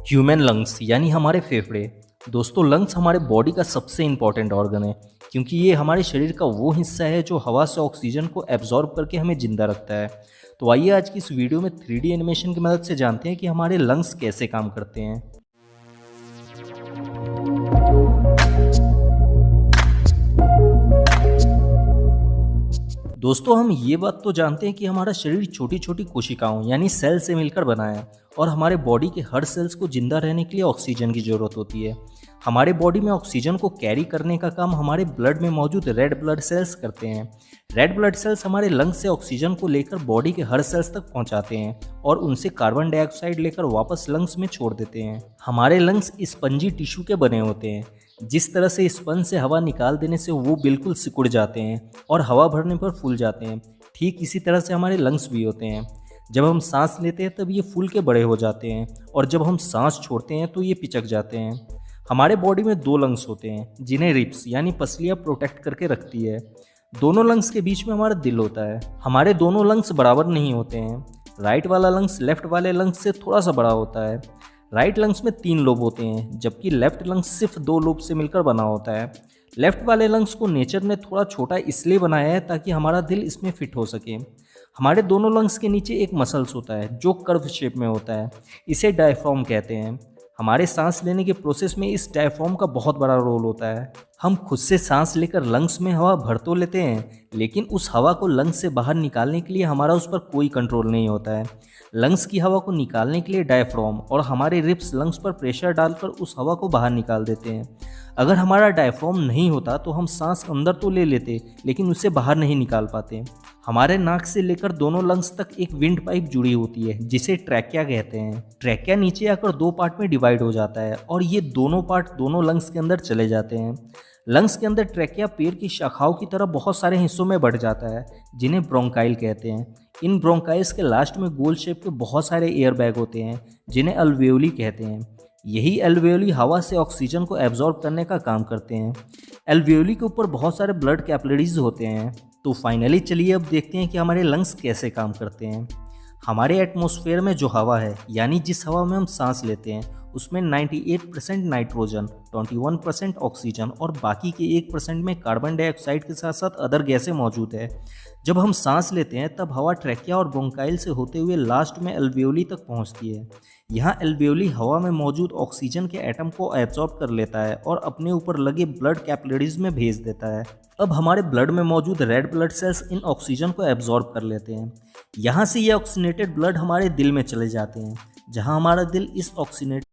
Human lungs यानी हमारे फेफड़े। दोस्तों, लंग्स हमारे बॉडी का सबसे इंपॉर्टेंट ऑर्गन है क्योंकि ये हमारे शरीर का वो हिस्सा है जो हवा से ऑक्सीजन को एब्जॉर्ब करके हमें जिंदा रखता है। तो आइए आज की इस वीडियो में 3D एनिमेशन की मदद से जानते हैं कि हमारे लंग्स कैसे काम करते हैं। दोस्तों, हम ये बात तो जानते हैं कि हमारा शरीर छोटी छोटी कोशिकाओं यानी सेल से मिलकर बना है और हमारे बॉडी के हर सेल्स को जिंदा रहने के लिए ऑक्सीजन की ज़रूरत होती है। हमारे बॉडी में ऑक्सीजन को कैरी करने का काम हमारे ब्लड में मौजूद रेड ब्लड सेल्स करते हैं। रेड ब्लड सेल्स हमारे लंग्स से ऑक्सीजन को लेकर बॉडी के हर सेल्स तक पहुंचाते हैं और उनसे कार्बन डाइऑक्साइड लेकर वापस लंग्स में छोड़ देते हैं। हमारे लंग्स स्पंजी टिश्यू के बने होते हैं। जिस तरह से स्पंज से हवा निकाल देने से वो बिल्कुल सिकुड़ जाते हैं और हवा भरने पर फूल जाते हैं, ठीक इसी तरह से हमारे लंग्स भी होते हैं। जब हम सांस लेते हैं तब ये फूल के बड़े हो जाते हैं और जब हम सांस छोड़ते हैं तो ये पिचक जाते हैं। हमारे बॉडी में दो लंग्स होते हैं जिन्हें रिब्स यानी पसलियाँ प्रोटेक्ट करके रखती है। दोनों लंग्स के बीच में हमारा दिल होता है। हमारे दोनों लंग्स बराबर नहीं होते हैं। राइट वाला लंग्स लेफ्ट वाले लंग्स से थोड़ा सा बड़ा होता है। राइट लंग्स में 3 लोब होते हैं जबकि लेफ्ट लंग्स सिर्फ 2 लोब से मिलकर बना होता है। लेफ्ट वाले लंग्स को नेचर ने थोड़ा छोटा इसलिए बनाया है ताकि हमारा दिल इसमें फिट हो सके। हमारे दोनों लंग्स के नीचे एक मसल्स होता है जो कर्व शेप में होता है, इसे डायफ्राम कहते हैं। हमारे सांस लेने के प्रोसेस में इस डायफ्राम का बहुत बड़ा रोल होता है। हम खुद से सांस लेकर लंग्स में हवा भर तो लेते हैं, लेकिन उस हवा को लंग्स से बाहर निकालने के लिए हमारा उस पर कोई कंट्रोल नहीं होता है। लंग्स की हवा को निकालने के लिए डायफ्राम और हमारे रिब्स लंग्स पर प्रेशर डालकर उस हवा को बाहर निकाल देते हैं। अगर हमारा डायफ्राम नहीं होता तो हम सांस अंदर तो ले लेते लेकिन उसे बाहर नहीं निकाल पाते। हमारे नाक से लेकर दोनों लंग्स तक एक विंड पाइप जुड़ी होती है जिसे ट्रैकिया कहते हैं। ट्रैकिया नीचे आकर 2 पार्ट में डिवाइड हो जाता है और ये दोनों पार्ट दोनों लंग्स के अंदर चले जाते हैं। लंग्स के अंदर ट्रैकिया पेड़ की शाखाओं की तरह बहुत सारे हिस्सों में बढ़ जाता है जिन्हें ब्रोंकाइल कहते हैं। इन ब्रोंकाइल्स के लास्ट में गोल शेप के बहुत सारे एयर बैग होते हैं जिन्हें अल्वेओली कहते हैं। यही अल्वेओली हवा से ऑक्सीजन को एब्जॉर्ब करने का काम करते हैं। अल्वेओली के ऊपर बहुत सारे ब्लड कैपिलरीज होते हैं। तो फाइनली चलिए अब देखते हैं कि हमारे लंग्स कैसे काम करते हैं। हमारे एटमॉस्फेयर में जो हवा है यानी जिस हवा में हम सांस लेते हैं उसमें 98% नाइट्रोजन, 21% ऑक्सीजन और बाकी के 1% में कार्बन डाइऑक्साइड के साथ साथ अदर गैसें मौजूद है। जब हम सांस लेते हैं तब हवा ट्रैकिया और ब्रोंकाइल से होते हुए लास्ट में अल्वेओली तक पहुंचती है। यहाँ अल्वेओली हवा में मौजूद ऑक्सीजन के एटम को एब्जॉर्ब कर लेता है और अपने ऊपर लगे ब्लड कैपिलरीज में भेज देता है। अब हमारे ब्लड में मौजूद रेड ब्लड सेल्स इन ऑक्सीजन को एब्जॉर्ब कर लेते हैं। यहाँ से ये ऑक्सीनेटेड ब्लड हमारे दिल में चले जाते हैं जहाँ हमारा दिल इस ऑक्सीनेटेड